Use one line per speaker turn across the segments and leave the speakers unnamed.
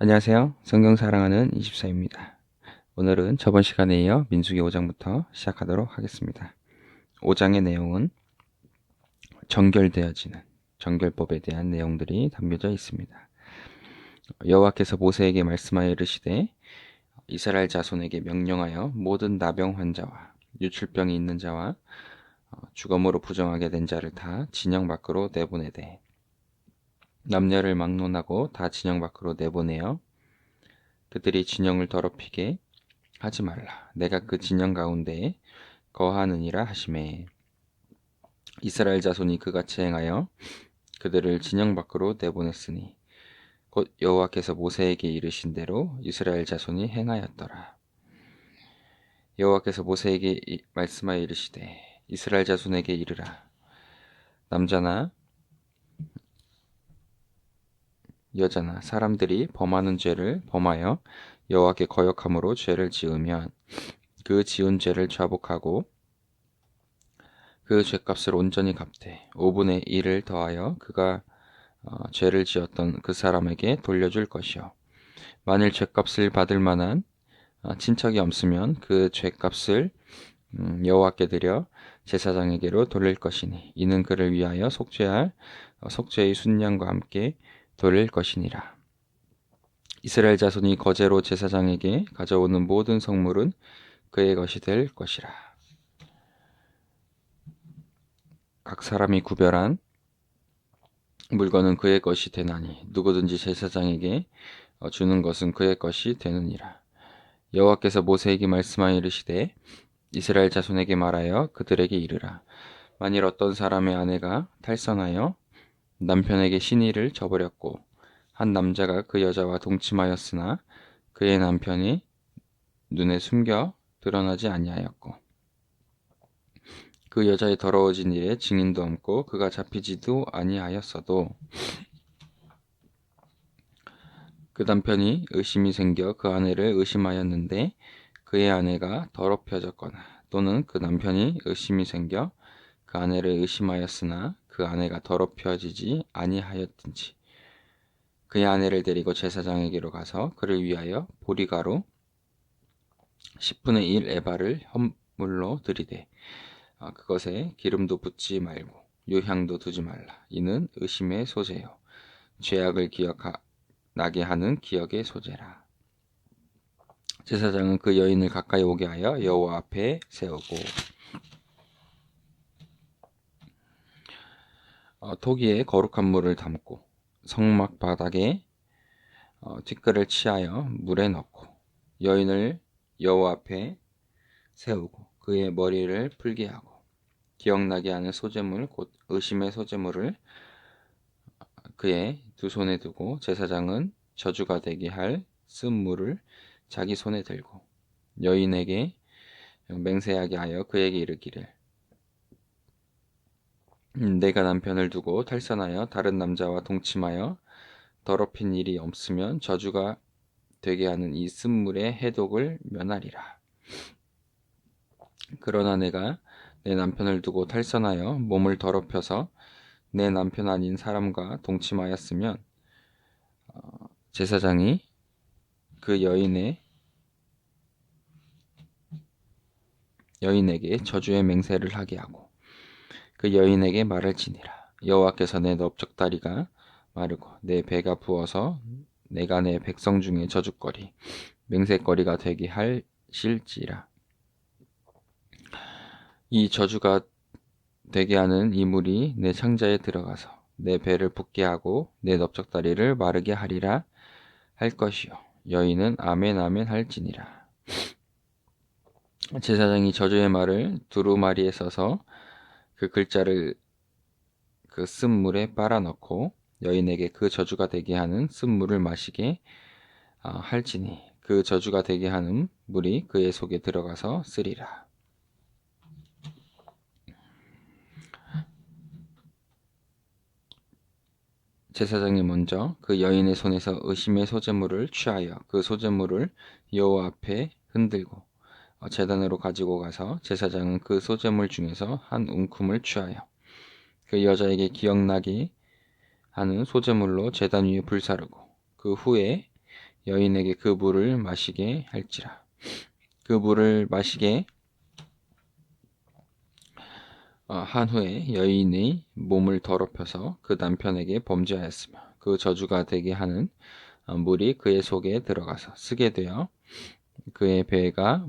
안녕하세요. 성경 사랑하는 24입니다. 오늘은 저번 시간에 이어 민수기 5장부터 시작하도록 하겠습니다. 5장의 내용은 정결되어지는 정결법에 대한 내용들이 담겨져 있습니다. 여호와께서 모세에게 말씀하여 이르시되 이스라엘 자손에게 명령하여 모든 나병 환자와 유출병이 있는 자와 주검으로 부정하게 된 자를 다 진영 밖으로 내보내되 남녀를 막론하고 다 진영 밖으로 내보내어 그들이 진영을 더럽히게 하지 말라. 내가 그 진영 가운데에 거하느니라 하시매 이스라엘 자손이 그같이 행하여 그들을 진영 밖으로 내보냈으니 곧 여호와께서 모세에게 이르신 대로 이스라엘 자손이 행하였더라. 여호와께서 모세에게 말씀하여 이르시되 이스라엘 자손에게 이르라. 남자나 여자나 사람들이 범하는 죄를 범하여 여호와께 거역함으로 죄를 지으면 그 지은 죄를 자복하고 그 죄값을 온전히 갚되 5분의 1을 더하여 그가 죄를 지었던 그 사람에게 돌려줄 것이요. 만일 죄값을 받을 만한 친척이 없으면 그 죄값을 여호와께 드려 제사장에게로 돌릴 것이니 이는 그를 위하여 속죄할 속죄의 순양과 함께 돌릴 것이니라. 이스라엘 자손이 거제로 제사장에게 가져오는 모든 성물은 그의 것이 될 것이라. 각 사람이 구별한 물건은 그의 것이 되나니 누구든지 제사장에게 주는 것은 그의 것이 되느니라. 여호와께서 모세에게 말씀하여 이르시되 이스라엘 자손에게 말하여 그들에게 이르라. 만일 어떤 사람의 아내가 탈선하여 남편에게 시니를 저버렸고 한 남자가 그 여자와 동침하였으나 그의 남편이 눈에 숨겨 드러나지 아니하였고 그 여자의 더러워진 일에 증인도 없고 그가 잡히지도 아니하였어도 그 남편이 의심이 생겨 그 아내를 의심하였는데 그의 아내가 더럽혀졌거나 또는 그 남편이 의심이 생겨 그 아내를 의심하였으나 그 아내가 더럽혀지지 아니하였든지 그의 아내를 데리고 제사장에게로 가서 그를 위하여 보리가루 10분의 1 에바를 헌물로 드리되 그것에 기름도 붓지 말고 유향도 두지 말라. 이는 의심의 소재요 죄악을 기억나게 하는 기억의 소재라. 제사장은 그 여인을 가까이 오게 하여 여호와 앞에 세우고 토기에 거룩한 물을 담고 성막 바닥에 티끌을 치하여 물에 넣고 여인을 여호와 앞에 세우고 그의 머리를 풀게 하고 기억나게 하는 소재물 곧 의심의 소재물을 그의 두 손에 두고 제사장은 저주가 되게 할 쓴물을 자기 손에 들고 여인에게 맹세하게 하여 그에게 이르기를 내가 남편을 두고 탈선하여 다른 남자와 동침하여 더럽힌 일이 없으면 저주가 되게 하는 이 쓴물의 해독을 면하리라. 그러나 내가 내 남편을 두고 탈선하여 몸을 더럽혀서 내 남편 아닌 사람과 동침하였으면 제사장이 그 여인에게 저주의 맹세를 하게 하고 그 여인에게 말을 지니라. 여호와께서 내 넓적다리가 마르고 내 배가 부어서 내가 내 백성 중에 저주거리 맹세거리가 되게 하실지라. 이 저주가 되게 하는 이 물이 내 창자에 들어가서 내 배를 붓게 하고 내 넓적다리를 마르게 하리라 할 것이요. 여인은 아멘 아멘 할지니라. 제사장이 저주의 말을 두루마리에 써서 그 글자를 그 쓴 물에 빨아 넣고 여인에게 그 저주가 되게 하는 쓴 물을 마시게 할지니 그 저주가 되게 하는 물이 그의 속에 들어가서 쓰리라. 제사장이 먼저 그 여인의 손에서 의심의 소재물을 취하여 그 소재물을 여호와 앞에 흔들고 제단으로 가지고 가서 제사장은 그 소재물 중에서 한 움큼을 취하여 그 여자에게 기억나게 하는 소재물로 제단 위에 불사르고 그 후에 여인에게 그 물을 마시게 할지라. 그 물을 마시게 한 후에 여인의 몸을 더럽혀서 그 남편에게 범죄하였으며 그 저주가 되게 하는 물이 그의 속에 들어가서 쓰게 되어 그의 배가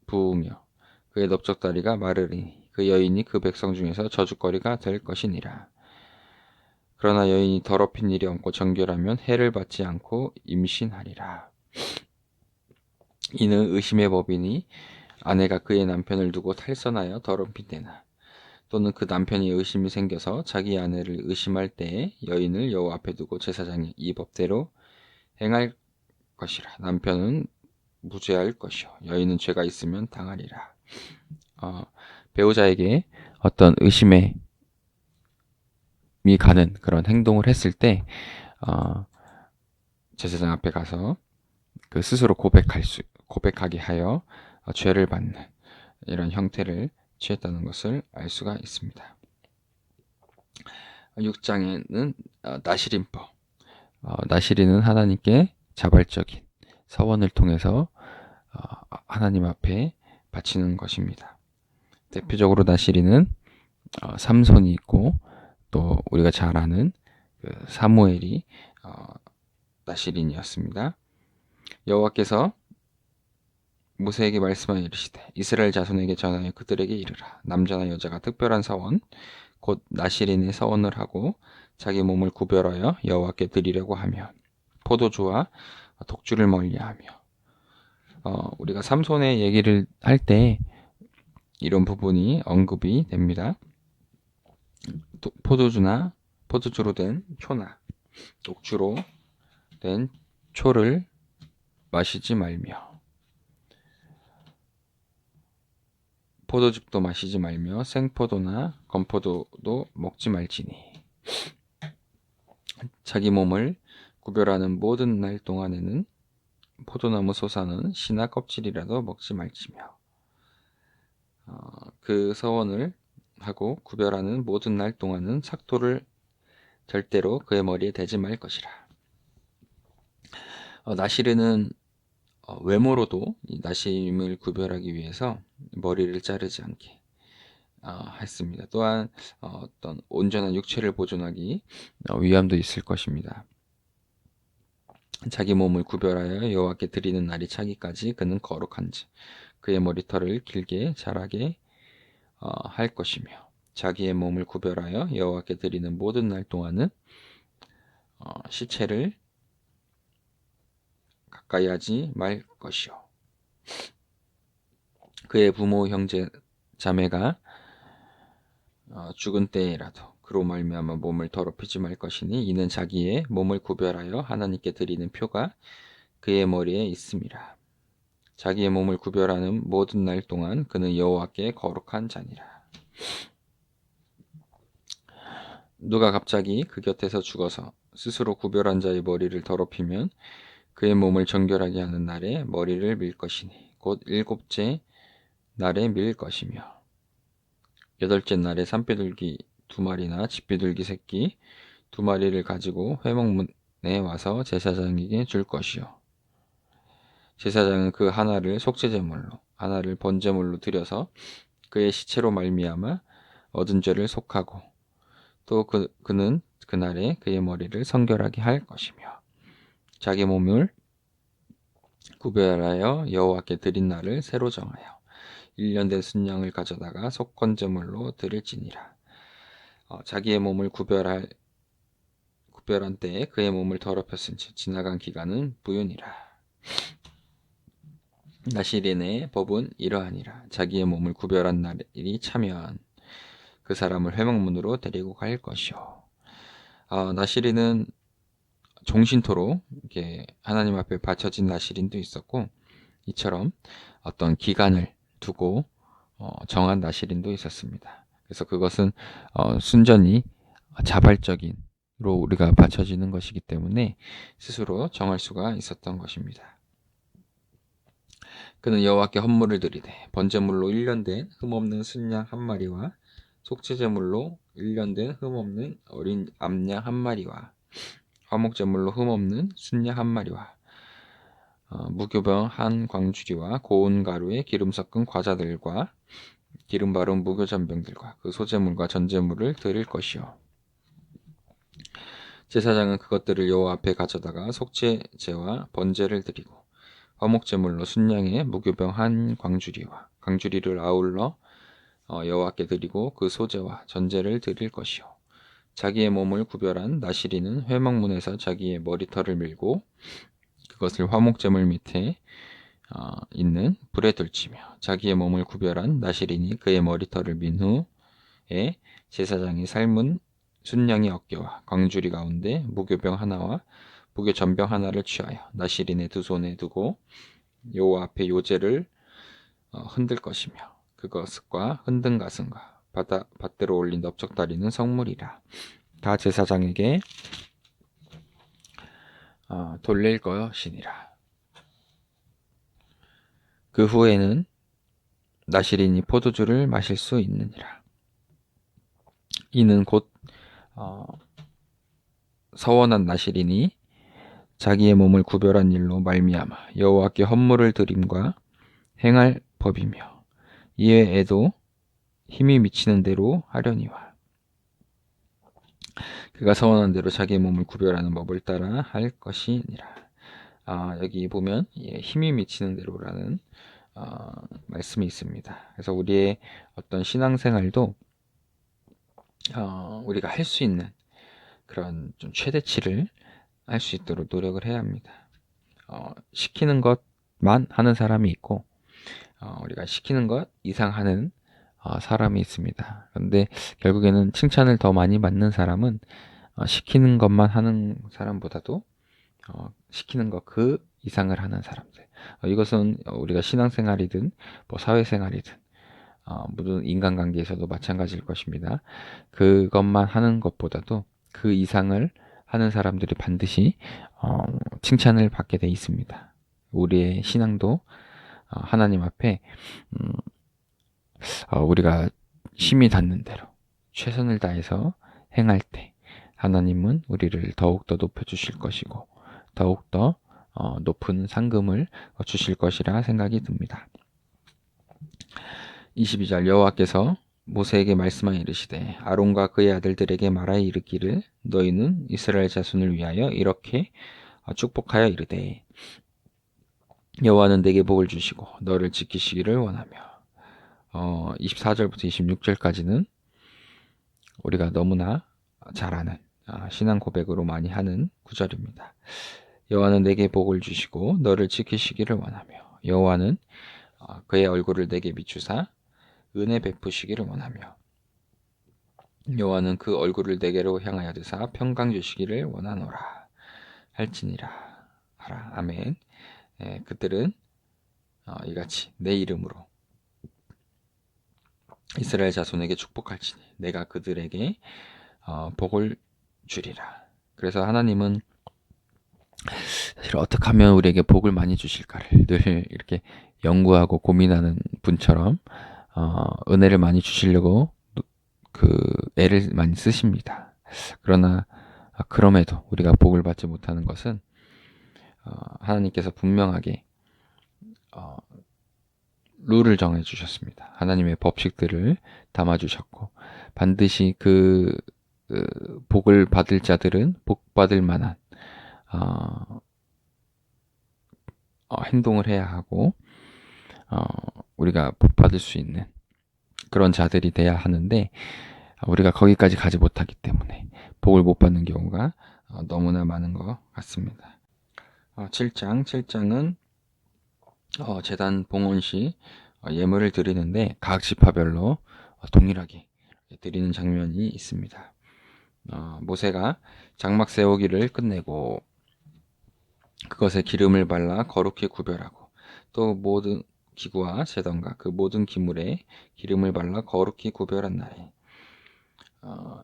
부으며 그의 넓적다리가 마르리니 그 여인이 그 백성 중에서 저주거리가 될 것이니라. 그러나 여인이 더럽힌 일이 없고 정결하면 해를 받지 않고 임신하리라. 이는 의심의 법이니 아내가 그의 남편을 두고 탈선하여 더럽힌 때나 또는 그 남편이 의심이 생겨서 자기 아내를 의심할 때에 여인을 여호와 앞에 두고 제사장이 이 법대로 행할 것이라. 남편은 무죄할 것이요 여인은 죄가 있으면 당하리라. 배우자에게 어떤 의심이 가는 그런 행동을 했을 때 제사장 앞에 가서 그 스스로 고백하게 하여 죄를 받는 이런 형태를 취했다는 것을 알 수가 있습니다. 6장에는 나시린법. 나시린은 하나님께 자발적인 서원을 통해서 하나님 앞에 바치는 것입니다. 대표적으로 나시린은 삼손이 있고 또 우리가 잘 아는 그 사무엘이 나시린이었습니다. 여호와께서 모세에게 말씀하여 이르시되 이스라엘 자손에게 전하여 그들에게 이르라. 남자나 여자가 특별한 서원 곧 나시린의 서원을 하고 자기 몸을 구별하여 여호와께 드리려고 하며 포도주와 독주를 멀리하며 우리가 삼손의 얘기를 할 때 이런 부분이 언급이 됩니다. 포도주로 된 초나 독주로 된 초를 마시지 말며 포도즙도 마시지 말며 생포도나 건포도도 먹지 말지니 자기 몸을 구별하는 모든 날 동안에는 포도나무 솟아는 씨나 껍질이라도 먹지 말지며 그 서원을 하고 구별하는 모든 날 동안은 삭도를 절대로 그의 머리에 대지 말 것이라. 나시르는 외모로도 이 나심을 구별하기 위해서 머리를 자르지 않게 했습니다. 또한 어떤 온전한 육체를 보존하기 위함도 있을 것입니다. 자기 몸을 구별하여 여호와께 드리는 날이 차기까지 그는 거룩한지 그의 머리털을 길게 자라게 할 것이며 자기의 몸을 구별하여 여호와께 드리는 모든 날 동안은 시체를 가까이 하지 말 것이요 그의 부모 형제 자매가 죽은 때에라도 그로 말미암아 몸을 더럽히지 말 것이니 이는 자기의 몸을 구별하여 하나님께 드리는 표가 그의 머리에 있음이라. 자기의 몸을 구별하는 모든 날 동안 그는 여호와께 거룩한 자니라. 누가 갑자기 그 곁에서 죽어서 스스로 구별한 자의 머리를 더럽히면 그의 몸을 정결하게 하는 날에 머리를 밀 것이니 곧 일곱째 날에 밀 것이며 여덟째 날에 산비둘기 2마리나 집비둘기 새끼 2마리를 가지고 회막문에 와서 제사장에게 줄 것이요 제사장은 그 하나를 속죄제물로 하나를 번제물로 드려서 그의 시체로 말미암아 얻은 죄를 속하고 또 그는 그날에 그의 머리를 성결하게 할 것이며 자기 몸을 구별하여 여호와께 드린 날을 새로 정하여 1년 된 순양을 가져다가 속건제물로 드릴지니라. 자기의 몸을 구별한 때에 그의 몸을 더럽혔은지 지나간 기간은 부윤이라. 나시린의 법은 이러하니라. 자기의 몸을 구별한 날이 차면 그 사람을 회막문으로 데리고 갈 것이요. 나시린은 종신토로 이렇게 하나님 앞에 바쳐진 나시린도 있었고 이처럼 어떤 기간을 두고 정한 나시린도 있었습니다. 그래서 그것은 순전히 자발적인로 우리가 바쳐지는 것이기 때문에 스스로 정할 수가 있었던 것입니다. 그는 여호와께 헌물을 드리되 번제물로 1년 된 흠없는 순양 1마리와 속죄제물로 1년 된 흠없는 어린 암양 1마리와 화목제물로 흠없는 순양 1마리와 무교병 한 광주리와 고운 가루에 기름 섞은 과자들과 기름 바른 무교전병들과 그 소제물과 전제물을 드릴 것이요. 제사장은 그것들을 여호와 앞에 가져다가 속죄제와 번제를 드리고 화목제물로 순양의 무교병 한 광주리를 아울러 여호와께 드리고 그 소제와 전제를 드릴 것이요. 자기의 몸을 구별한 나시리는 회막문에서 자기의 머리털을 밀고 그것을 화목제물 밑에 있는 불에 들치며 자기의 몸을 구별한 나시린이 그의 머리털을 민 후에 제사장이 삶은 순양의 어깨와 광주리 가운데 무교병 하나와 무교전병 하나를 취하여 나시린의 두 손에 두고 여호와 앞에 요제를 흔들 것이며 그것과 흔든 가슴과 밭대로 올린 넓적다리는 성물이라. 다 제사장에게 돌릴 것이니라. 그 후에는 나시린이 포도주를 마실 수 있느니라. 이는 곧 서원한 나시린이 자기의 몸을 구별한 일로 말미암아 여호와께 헌물을 드림과 행할 법이며 이외에도 힘이 미치는 대로 하려니와 그가 서원한 대로 자기의 몸을 구별하는 법을 따라 할 것이니라. 여기 보면 힘이 미치는 대로라는 말씀이 있습니다. 그래서 우리의 어떤 신앙생활도 우리가 할 수 있는 그런 좀 최대치를 할 수 있도록 노력을 해야 합니다. 시키는 것만 하는 사람이 있고 우리가 시키는 것 이상 하는 사람이 있습니다. 그런데 결국에는 칭찬을 더 많이 받는 사람은 시키는 것만 하는 사람보다도 시키는 것 그 이상을 하는 사람들. 이것은 우리가 신앙생활이든 뭐 사회생활이든 모든 인간관계에서도 마찬가지일 것입니다. 그것만 하는 것보다도 그 이상을 하는 사람들이 반드시 칭찬을 받게 돼 있습니다. 우리의 신앙도 하나님 앞에 우리가 힘이 닿는 대로 최선을 다해서 행할 때 하나님은 우리를 더욱더 높여주실 것이고 더욱더 높은 상금을 주실 것이라 생각이 듭니다. 22절 여호와께서 모세에게 말씀하여 이르시되 아론과 그의 아들들에게 말하여 이르기를 너희는 이스라엘 자손을 위하여 이렇게 축복하여 이르되 여호와는 내게 복을 주시고 너를 지키시기를 원하며 24절부터 26절까지는 우리가 너무나 잘 아는 신앙 고백으로 많이 하는 구절입니다. 여호와는 내게 복을 주시고 너를 지키시기를 원하며 여호와는 그의 얼굴을 내게 비추사 은혜 베푸시기를 원하며 여호와는 그 얼굴을 내게로 향하여 드사 평강 주시기를 원하노라 할지니라 하라. 아멘. 그들은 이같이 내 이름으로 이스라엘 자손에게 축복할지니 내가 그들에게 복을 주리라. 그래서 하나님은 사실 어떻게 하면 우리에게 복을 많이 주실까를 늘 이렇게 연구하고 고민하는 분처럼 은혜를 많이 주시려고 그 애를 많이 쓰십니다. 그러나 그럼에도 우리가 복을 받지 못하는 것은 하나님께서 분명하게 룰을 정해 주셨습니다. 하나님의 법칙들을 담아 주셨고 반드시 그 복을 받을 자들은 복 받을 만한 행동을 해야 하고 우리가 복 받을 수 있는 그런 자들이 돼야 하는데 우리가 거기까지 가지 못하기 때문에 복을 못 받는 경우가 너무나 많은 것 같습니다. 7장은 제단 봉헌 시 예물을 드리는데 각 지파별로 동일하게 드리는 장면이 있습니다. 모세가 장막 세우기를 끝내고 그것에 기름을 발라 거룩히 구별하고 또 모든 기구와 제단과 그 모든 기물에 기름을 발라 거룩히 구별한 날에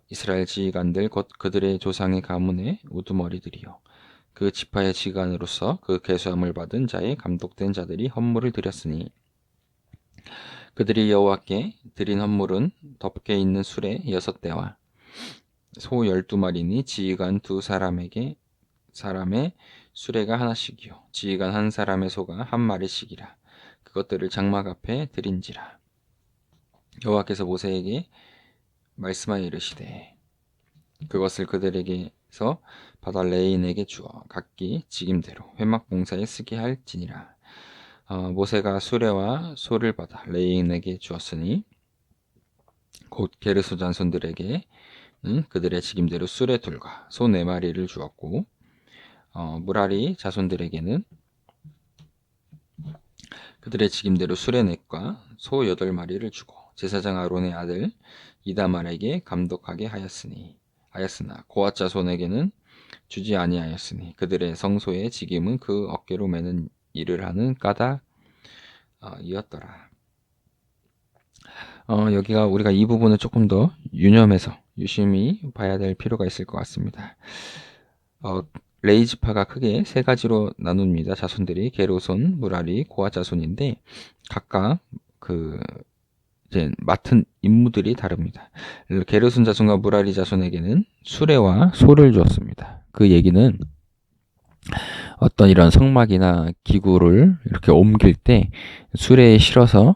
이스라엘 지휘관들 곧 그들의 조상의 가문의 우두머리들이요 그 지파의 지휘관으로서 그 계수함을 받은 자의 감독된 자들이 헌물을 드렸으니 그들이 여호와께 드린 헌물은 덮개 있는 수레 6대와 소 12마리니 지휘관 2사람에게 사람의 수레가 하나씩이요 지휘관 한 사람의 소가 한 마리씩이라. 그것들을 장막 앞에 드린지라. 여호와께서 모세에게 말씀하여 이르시되 그것을 그들에게서 받아 레인에게 주어 각기 직임대로 회막 봉사에 쓰게 할지니라. 모세가 수레와 소를 받아 레인에게 주었으니 곧 게르손 자손들에게 그들의 직임대로 수레 둘과 소 4마리를 주었고 무라리 자손들에게는 그들의 직임대로 수레 4과 소 8마리를 주고 제사장 아론의 아들 이다말에게 감독하게 하였으나 고앗 자손에게는 주지 아니하였으니 그들의 성소의 직임은 그 어깨로 매는 일을 하는 까닭이었더라. 여기가 우리가 이 부분을 조금 더 유념해서 유심히 봐야 될 필요가 있을 것 같습니다. 레이 지파가 크게 3가지로 나눕니다. 자손들이 게르손, 무라리, 고앗 자손인데 각각 이제 맡은 임무들이 다릅니다. 게르손 자손과 무라리 자손에게는 수레와 소를 주었습니다. 그 얘기는 어떤 이런 성막이나 기구를 이렇게 옮길 때 수레에 실어서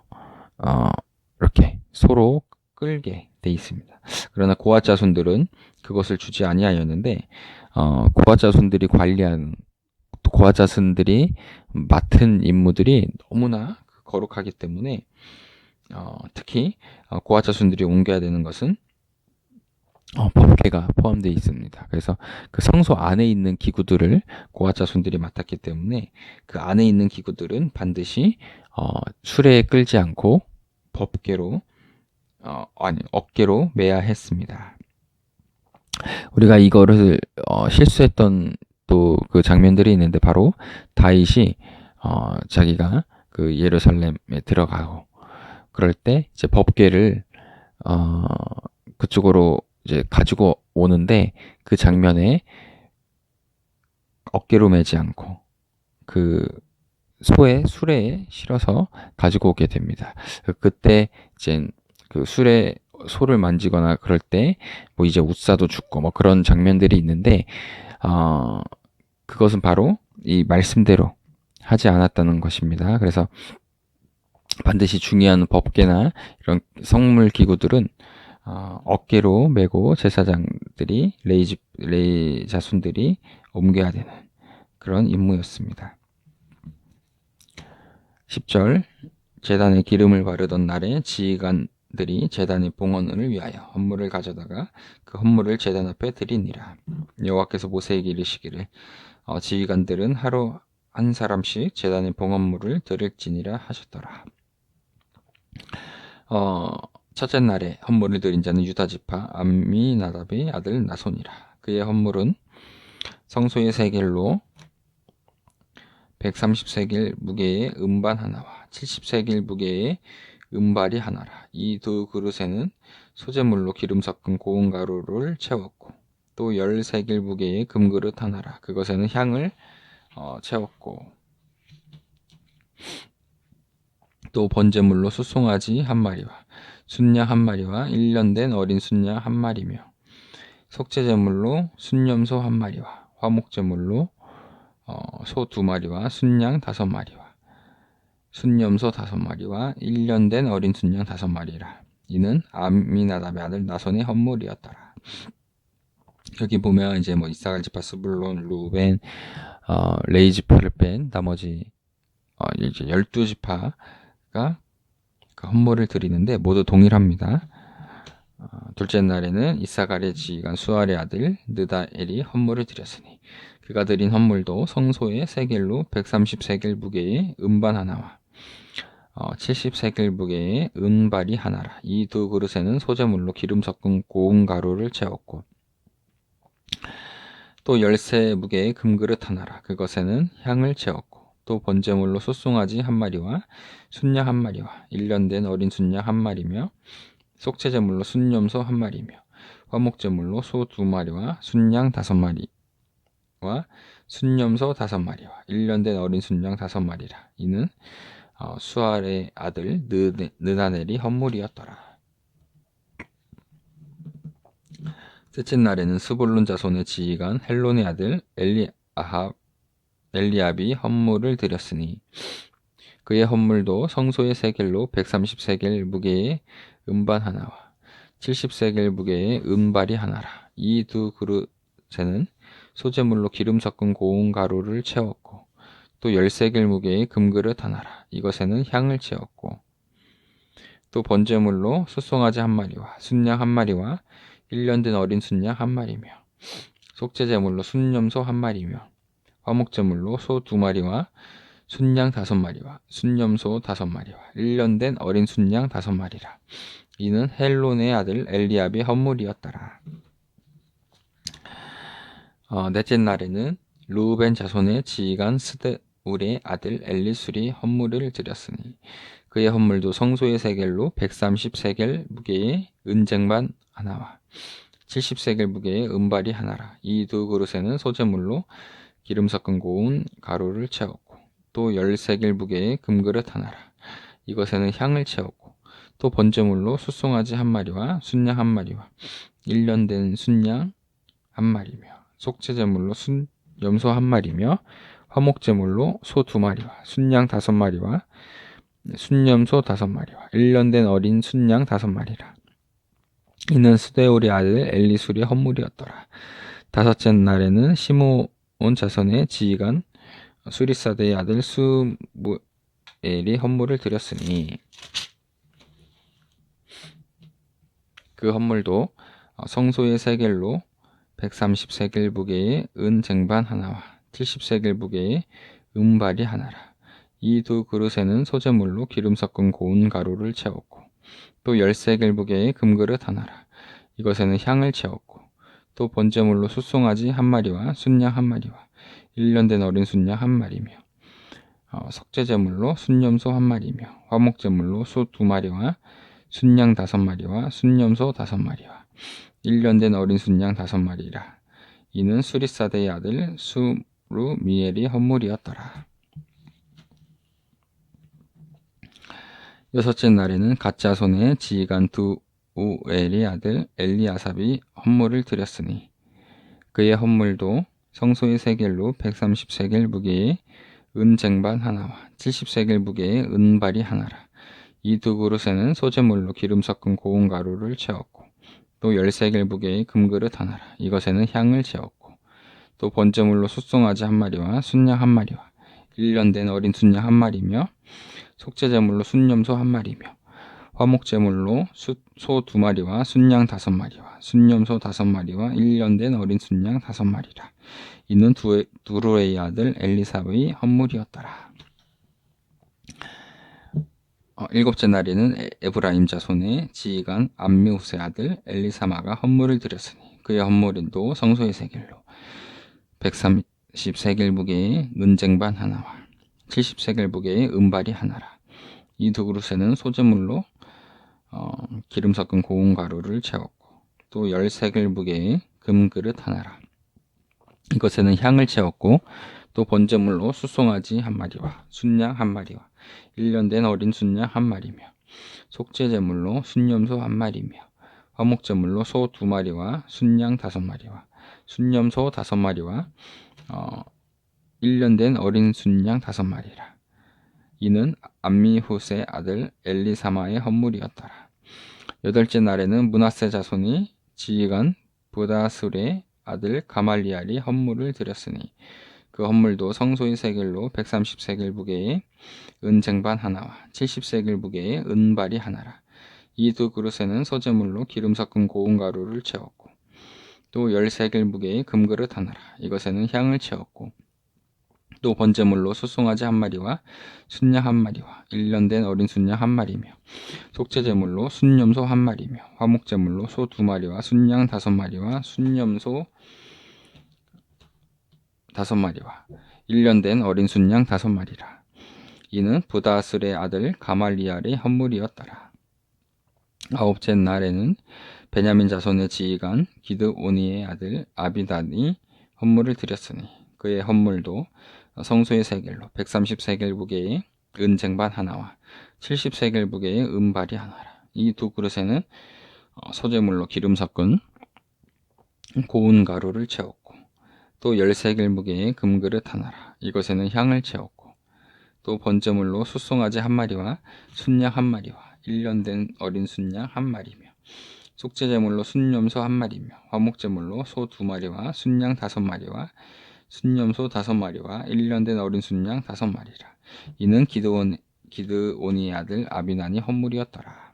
이렇게 소로 끌게 돼 있습니다. 그러나 고앗 자손들은 그것을 주지 아니하였는데 고앗 자손들이 맡은 임무들이 너무나 거룩하기 때문에 특히 고앗 자손들이 옮겨야 되는 것은 법궤가 포함되어 있습니다. 그래서 그 성소 안에 있는 기구들을 고앗 자손들이 맡았기 때문에 그 안에 있는 기구들은 반드시 수레에 끌지 않고 법궤로 어깨로 매야 했습니다. 우리가 이거를 실수했던 또 그 장면들이 있는데 바로 다윗이 자기가 그 예루살렘에 들어가고 그럴 때 이제 법궤를 그쪽으로 이제 가지고 오는데 그 장면에 어깨로 매지 않고 그 수레에 실어서 가지고 오게 됩니다. 그때 이제 그 소를 만지거나 그럴 때 뭐 이제 웃사도 죽고 뭐 그런 장면들이 있는데 그것은 바로 이 말씀대로 하지 않았다는 것입니다. 그래서 반드시 중요한 법궤나 이런 성물 기구들은 어깨로 메고 제사장들이 레이 자손들이 옮겨야 되는 그런 임무였습니다. 10절 제단에 기름을 바르던 날에 지휘관들이 제단의 봉헌을 위하여 헌물을 가져다가 그 헌물을 제단 앞에 드리니라. 여호와께서 모세에게 이르시기를 지휘관들은 하루 한 사람씩 제단의 봉헌물을 드릴지니라 하셨더라. 첫째 날에 헌물을 드린 자는 유다 지파 암미나답의 아들 나손이라. 그의 헌물은 성소의 세겔로 130세겔 무게의 음반 하나와 70세겔 무게의 음발이 하나라. 이 2그릇에는 소재물로 기름 섞은 고운 가루를 채웠고 또 10세겔 무게의 금그릇 하나라. 그것에는 향을 채웠고 또 번제물로 숫송아지 1마리와 순양 1마리와 1년 된 어린 순양 1마리며 속죄제물로 순염소 1마리와 화목제물로 소 2마리와 순양 5마리와 순염소 5마리와 1년 된 어린 순양 5마리라. 이는 암미나답의 아들 나손의 헌물이었더라. 여기 보면 이제 뭐 이사갈 지파, 스불론, 루벤, 레이 지파를 뺀 나머지 이제 12지파가 그 헌물을 드리는데 모두 동일합니다. 둘째 날에는 이사갈의 지휘관 수알의 아들 느다엘이 헌물을 드렸으니 그가 드린 헌물도 성소의 세겔로 130세겔 무게의 음반 하나와 70세겔 무게의 은발이 하나라. 이 2그릇에는 소재물로 기름 섞은 고운 가루를 채웠고 또 10세 무게의 금그릇 하나라. 그것에는 향을 채웠고 또 번제물로 숫송아지 1마리와 순양 1마리와 1년 된 어린 순양 1마리며 속죄제물로 순염소 1마리며 화목제물로 소 2마리와 순양 5마리와 순염소 5마리와 1년 된 어린 순양 5마리라. 이는 수알의 아들 느다넬이 헌물이었더라. 셋째 날에는 스불론 자손의 지휘관 헬론의 아들 엘리압이 헌물을 드렸으니 그의 헌물도 성소의 세겔로 130세겔 무게의 음반 하나와 70세겔 무게의 은발이 하나라. 이 두 그릇에는 소재물로 기름 섞은 고운 가루를 채웠고 또 10세겔 무게의 금그릇 하나라. 이것에는 향을 채웠고 또 번제물로 숫송아지 한 마리와 순양 한 마리와 1년 된 어린 순양 한 마리며 속죄제물로 순염소 한 마리며 화목제물로 소 2마리와 순양 5마리와 순염소 5마리와 1년 된 어린 순양 5마리라. 이는 헬론의 아들 엘리압의 헌물이었더라. 넷째 날에는 르우벤 자손의 지휘관 스데울의 아들 엘리술이 헌물을 드렸으니 그의 헌물도 성소의 세겔로 130세겔 무게의 은쟁반 하나와 70세겔 무게의 은발이 하나라. 이 두 그릇에는 소재물로 기름 섞은 고운 가루를 채웠고 또 10세겔 무게의 금그릇 하나라. 이것에는 향을 채웠고 또 번제물로 숫송아지 한 마리와 순양 한 마리와 1년 된 순양 한 마리며 속죄제물로 염소 한 마리며 화목제물로 소 2마리와 순양 5마리와 순염소 5마리와 1년 된 어린 순양 5마리라. 이는 스데울의 아들 엘리술의 헌물이었더라. 다섯째 날에는 시므온 자손의 지휘관 수리사대의 아들 수무엘이 헌물을 드렸으니 그 헌물도 성소의 세겔로 130세겔 무게의 은 쟁반 하나와 70세겔 무게의 은발이 하나라. 이 두 그릇에는 소재물로 기름 섞은 고운 가루를 채웠고 또 10세겔 무게의 금그릇 하나라. 이것에는 향을 채웠고 또 번제물로 숫송아지 한 마리와 순양 한 마리와 1년 된 어린 순양 한 마리며 속죄제물로 순염소 한 마리며 화목제물로 소 2마리와 순양 5마리와 순염소 5마리와 1년 된 어린 순양 5마리라. 이는 수리사대의 아들 수루미엘이 헌물이었더라. 여섯째 날에는 갓자손의 지휘관 두우엘의 아들 엘리아삽이 헌물을 드렸으니 그의 헌물도 성소의 세겔로 130세겔 무게의 은쟁반 하나와 70세겔 무게의 은발이 하나라. 이 두 그릇에는 소재물로 기름 섞은 고운 가루를 채웠고 또 10세겔 무게의 금그릇 하나라. 이것에는 향을 채웠고 또 번제물로 숫송아지 한 마리와 순양 한 마리와 1년 된 어린 순양 한 마리며 속죄제물로 순염소 한 마리며 화목제물로 소 2마리와 순양 5마리와 순염소 5마리와 1년 된 어린 순양 5마리라. 이는 두루의 아들 엘리삽의 헌물이었더라. 일곱째 날에는 에브라임 자손의 지휘관 암미우스의 아들 엘리사마가 헌물을 드렸으니 그의 헌물도 성소의 세겔로 130세겔 무게의 은쟁반 하나와 70세겔 무게의 은발이 하나라. 이 두 그릇에는 소재물로 기름 섞은 고운 가루를 채웠고 또 10세겔 무게의 금그릇 하나라. 이것에는 향을 채웠고 또 번제물로 숫송아지 한 마리와 순양 한 마리와 1년 된 어린 순양 한 마리며 속죄제물로 순염소 한 마리며 화목제물로 소 2마리와 순양 5마리와 순염소 5마리와 1년 된 어린 순양 5마리라. 이는 암미후스의 아들 엘리사마의 헌물이었더라. 여덟째 날에는 므낫세 자손이 지휘관 부다술의 아들 가말리알이 헌물을 드렸으니 그 헌물도 성소의 세겔로 130세겔 무게의 은쟁반 하나와 70세겔 무게의 은발이 하나라. 이 두 그릇에는 소재물로 기름 섞은 고운 가루를 채웠고 또 10세겔 무게의 금그릇 하나라. 이것에는 향을 채웠고 또 번제물로 숫송아지 한 마리와 순양 한 마리와 1년 된 어린 순양 한 마리며 속죄제물로 순염소 한 마리며 화목제물로 소 2마리와 순양 5마리와 순염소 5마리와 1년 된 어린 순양 5마리라. 이는 부다슬의 아들 가말리알의 헌물이었더라. 아홉째 날에는 베냐민 자손의 지휘관 기드오니의 아들 아비단이 헌물을 드렸으니 그의 헌물도 성소의 세겔로 130세겔 무게의 은쟁반 하나와 70세겔 무게의 은발이 하나라. 이 두 그릇에는 소재물로 기름 섞은 고운 가루를 채웠고 또 13길 무게의 금그릇 하나라. 이것에는 향을 채웠고 또 번제물로 숫송아지 한 마리와 순양 한 마리와 1년 된 어린 순양 한 마리며 속죄제물로 순염소 한 마리며 화목제물로 소 2마리와 순양 5마리와 순염소 5마리와 1년 된 어린 순양 5마리라. 이는 기드온의 아들 아비난이 헌물이었더라.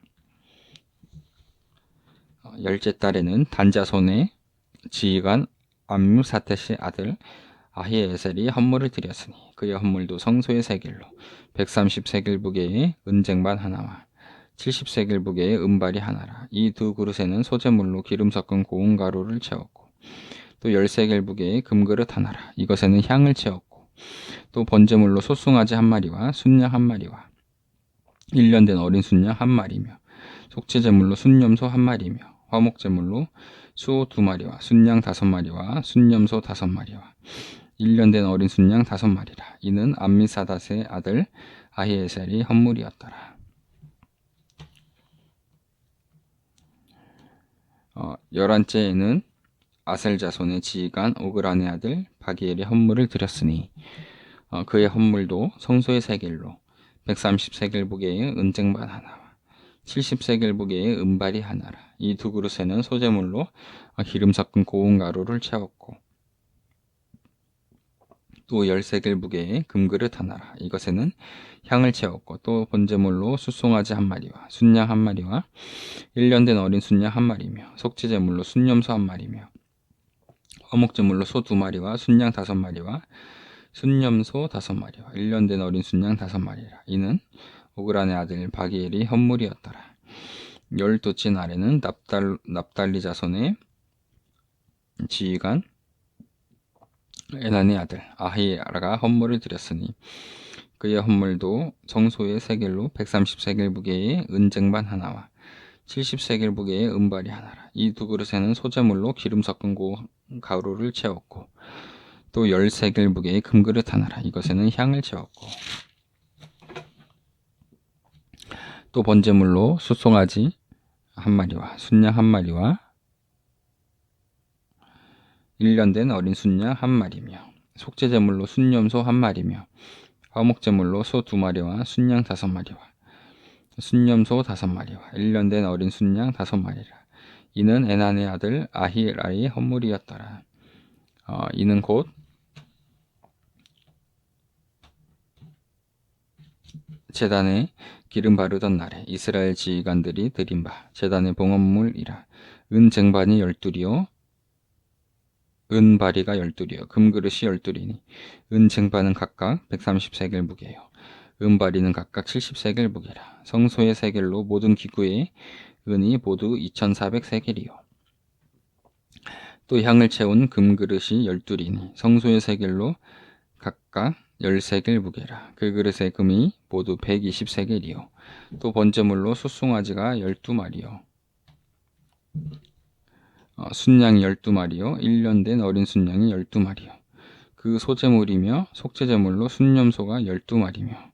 열째 달에는 단자손의 지휘관 암뮤사텟의 아들 아히에셀이 헌물을 드렸으니 그의 헌물도 성소의 세겔로 130세겔 무게의 은쟁반 하나와 70세겔 무게의 은발이 하나라. 이 두 그릇에는 소재물로 기름 섞은 고운 가루를 채웠고 또 10세겔 무게의 금그릇 하나라. 이것에는 향을 채웠고 또 번제물로 소숭아지 한 마리와 순양 한 마리와 1년 된 어린 순양 한 마리며 속죄제물로 순염소 한 마리며 화목제물로 수 2마리와 순양 5마리와 순염소 5마리와 1년 된 어린 순양 5마리라. 이는 암미사닷의 아들 아히에셀이 헌물이었더라. 11째에는 아셀 자손의 지휘관 오그란의 아들 바기엘이 헌물을 드렸으니 그의 헌물도 성소의 세겔로 130세겔 무게의 은쟁반 하나와 70세겔 무게의 은발이 하나라. 이 두 그릇에는 소재물로 기름 섞은 고운 가루를 채웠고 또 10세겔 무게의 금그릇 하나라. 이것에는 향을 채웠고 또 번제물로 숫송아지 한 마리와 순양 한 마리와 1년 된 어린 순양 한 마리며 속죄제물로 순염소 한 마리며 화목제물로 소 2마리와 순양 5마리와 순염소 5마리와 1년 된 어린 순양 5마리라. 이는 오그란의 아들 바기엘이 헌물이었더라. 12째 날에는 납달리 자손의 지휘관 에난의 아들 아히야가 헌물을 드렸으니 그의 헌물도 성소의 세겔로 130세겔 무게의 은쟁반 하나와 70세겔 무게의 은발이 하나라. 이 두 그릇에는 소재물로 기름 섞은 고운 가루를 채웠고 또 10세겔 무게의 금그릇 하나라. 이것에는 향을 채웠고 또 번제물로 숫송아지 한 마리와 순양 한 마리와 1년 된 어린 순양 한 마리며 속죄제물로 순염소 한 마리며 화목제물로 소 2마리와 순양 5마리와 순염소 5마리와 1년 된 어린 순양 5마리라. 이는 에난의 아들 아히라의 헌물이었더라. 이는 곧 제단에 기름 바르던 날에 이스라엘 지휘관들이 드린 바 제단의 봉헌물이라. 은쟁반이 12리요 은바리가 12리요 금그릇이 12리니 은쟁반은 각각 130세겔 무게요 은바리는 각각 70세겔 무게라. 성소의 세겔로 모든 기구의 은이 모두 2400세겔이요 또 향을 채운 금그릇이 12리니 성소의 세겔로 각각 10세겔 무게라. 그 그릇의 금이 모두 120세겔이요 또 번제물로 숫송아지가 12마리요 순양이 12마리요 1년 된 어린 순양이 12마리요 그 소제물이며 속죄제물로 순염소가 12마리며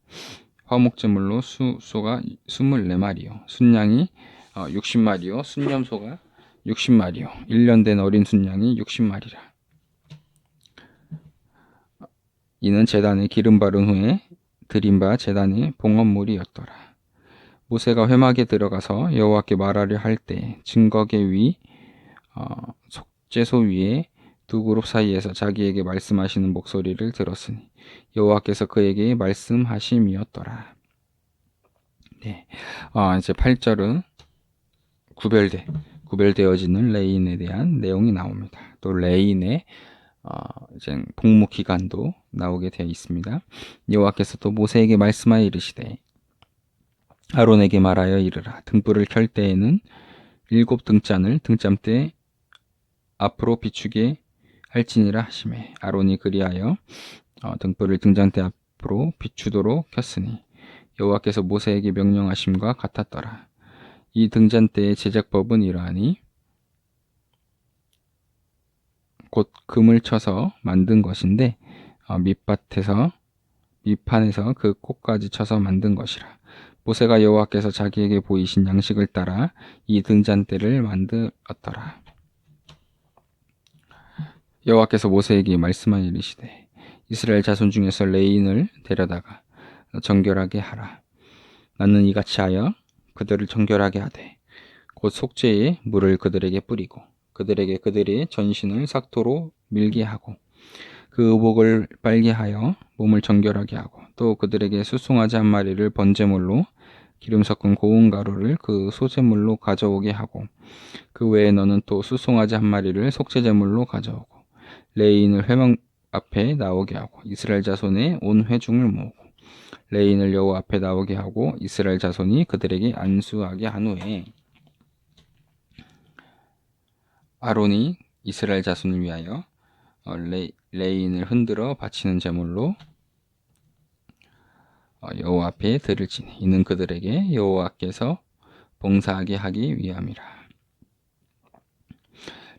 화목제물로 수소가 24마리요 순양이 60마리요 순염소가 60마리요 1년 된 어린 순양이 60마리라. 이는 제단에 기름 바른 후에 드린 바 제단의 봉헌물이었더라. 모세가 회막에 들어가서 여호와께 말하려 할 때 증거계 위 속죄소 위에 두 그룹 사이에서 자기에게 말씀하시는 목소리를 들었으니 여호와께서 그에게 말씀하심이었더라. 네, 이제 8절은 구별되어지는 레인에 대한 내용이 나옵니다. 또 레인의 이제 복무 기간도 나오게 되어 있습니다. 여호와께서 또 모세에게 말씀하여 이르시되 아론에게 말하여 이르라. 등불을 켤 때에는 7등잔을 등잔대 앞으로 비추게 할지니라 하시매 아론이 그리하여 등불을 등잔대 앞으로 비추도록 켰으니 여호와께서 모세에게 명령하심과 같았더라. 이 등잔대의 제작법은 이러하니 곧 금을 쳐서 만든 것인데 밑판에서 그 꽃까지 쳐서 만든 것이라. 모세가 여호와께서 자기에게 보이신 양식을 따라 이 등잔대를 만들었더라. 여호와께서 모세에게 말씀하여 이르시되 이스라엘 자손 중에서 레인을 데려다가 정결하게 하라. 나는 이같이 하여 그들을 정결하게 하되 곧 속죄의 물을 그들에게 뿌리고 그들에게 그들의 전신을 삭토로 밀게 하고 그 의복을 빨게 하여 몸을 정결하게 하고 또 그들에게 수송아지 한 마리를 번제물로 기름 섞은 고운 가루를 그 소제물로 가져오게 하고 그 외에 너는 또 수송아지 한 마리를 속죄제물로 가져오고 레인을 회막 앞에 나오게 하고 이스라엘 자손의 온 회중을 모으고 레인을 여호와 앞에 나오게 하고 이스라엘 자손이 그들에게 안수하게 한 후에 아론이 이스라엘 자손을 위하여 레인을 흔들어 바치는 제물로 여호와 앞에 드릴지니 이는 그들에게 여호와께서 봉사하게 하기 위함이라.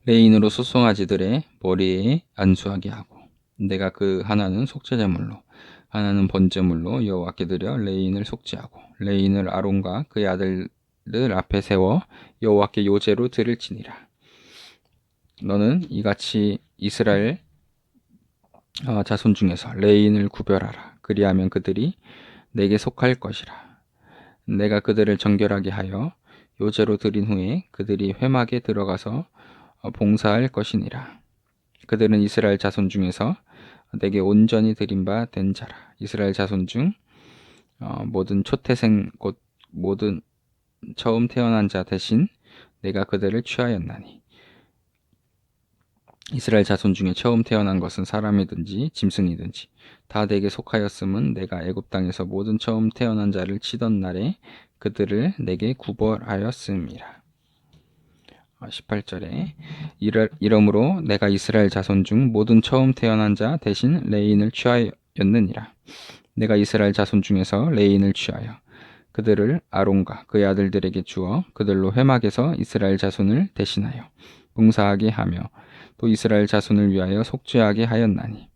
레인으로 수송아지들의 머리에 안수하게 하고 내가 그 하나는 속죄제물로 하나는 번제물로 여호와께 드려 레인을 속죄하고 레인을 아론과 그의 아들들 앞에 세워 여호와께 요제로 드릴지니라. 너는 이같이 이스라엘 자손 중에서 레인을 구별하라. 그리하면 그들이 내게 속할 것이라. 내가 그들을 정결하게 하여 요제로 드린 후에 그들이 회막에 들어가서 봉사할 것이니라. 그들은 이스라엘 자손 중에서 내게 온전히 드린 바 된 자라. 이스라엘 자손 중 모든 초태생 곧 모든 처음 태어난 자 대신 내가 그들을 취하였나니 이스라엘 자손 중에 처음 태어난 것은 사람이든지 짐승이든지 다 내게 속하였음은 내가 애굽 땅에서 모든 처음 태어난 자를 치던 날에 그들을 내게 구벌하였음이라. 18절에 이러므로 내가 이스라엘 자손 중 모든 처음 태어난 자 대신 레인을 취하였느니라. 내가 이스라엘 자손 중에서 레인을 취하여 그들을 아론과 그의 아들들에게 주어 그들로 회막에서 이스라엘 자손을 대신하여 봉사하게 하며 또 이스라엘 자손을 위하여 속죄하게 하였나니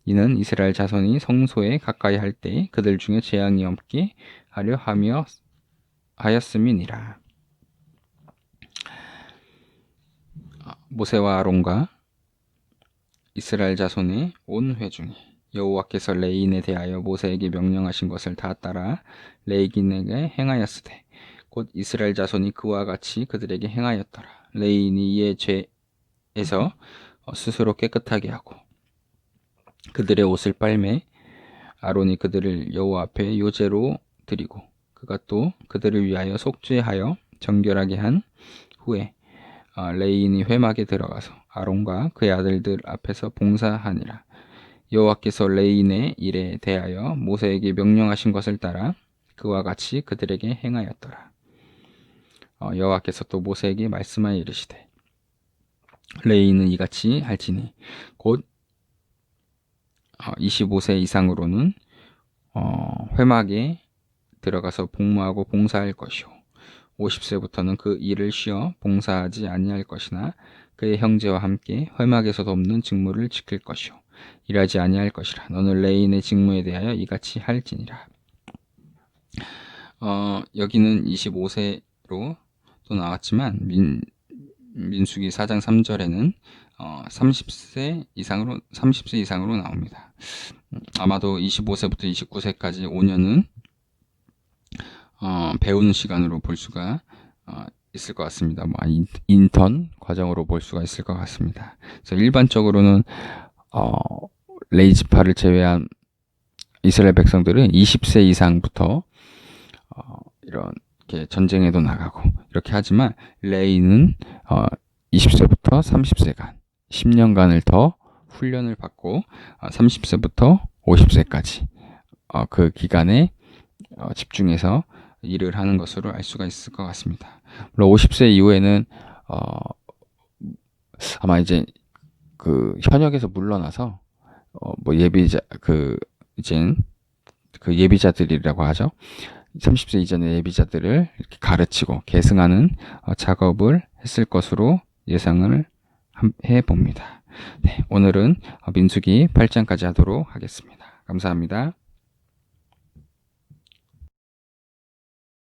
이는 이스라엘 자손이 성소에 가까이 할 때 그들 중에 재앙이 없게 하려 하였음이니라. 모세와 아론과 이스라엘 자손의 온 회중이 여호와께서 레인에 대하여 모세에게 명령하신 것을 다 따라 레인에게 행하였으되 곧 이스라엘 자손이 그와 같이 그들에게 행하였더라. 레인이 이의 죄에서 스스로 깨끗하게 하고 그들의 옷을 빨매 아론이 그들을 여호와 앞에 요제로 드리고 그가 또 그들을 위하여 속죄하여 정결하게 한 후에 레인이 회막에 들어가서 아론과 그의 아들들 앞에서 봉사하니라. 여호와께서 레인의 일에 대하여 모세에게 명령하신 것을 따라 그와 같이 그들에게 행하였더라. 여호와께서 또 모세에게 말씀하여 이르시되 레인은 이같이 할지니 곧 25세 이상으로는 회막에 들어가서 복무하고 봉사할 것이요 50세부터는 그 일을 쉬어 봉사하지 아니할 것이나 그의 형제와 함께 회막에서 돕는 직무를 지킬 것이요 일하지 아니할 것이라. 너는 레인의 직무에 대하여 이같이 할지니라. 여기는 25세로 또 나왔지만 민수기 4장 3절에는 30세 이상으로 나옵니다. 아마도 25세부터 29세까지 5년은 배우는 시간으로 볼 수가 있을 것 같습니다. 인턴 과정으로 볼 수가 있을 것 같습니다. 그래서 일반적으로는 레이지파를 제외한 이스라엘 백성들은 20세 이상부터 이렇게 전쟁에도 나가고 이렇게 하지만 레이는 20세부터 30세간 10년간을 더 훈련을 받고 30세부터 50세까지 그 기간에 집중해서 일을 하는 것으로 알 수가 있을 것 같습니다. 물론 50세 이후에는 아마 이제 그 현역에서 물러나서 예비자 이젠 그 예비자들이라고 하죠. 30세 이전의 예비자들을 이렇게 가르치고 계승하는 작업을 했을 것으로 예상을 해 봅니다. 네, 오늘은 민수기 8장까지 하도록 하겠습니다. 감사합니다.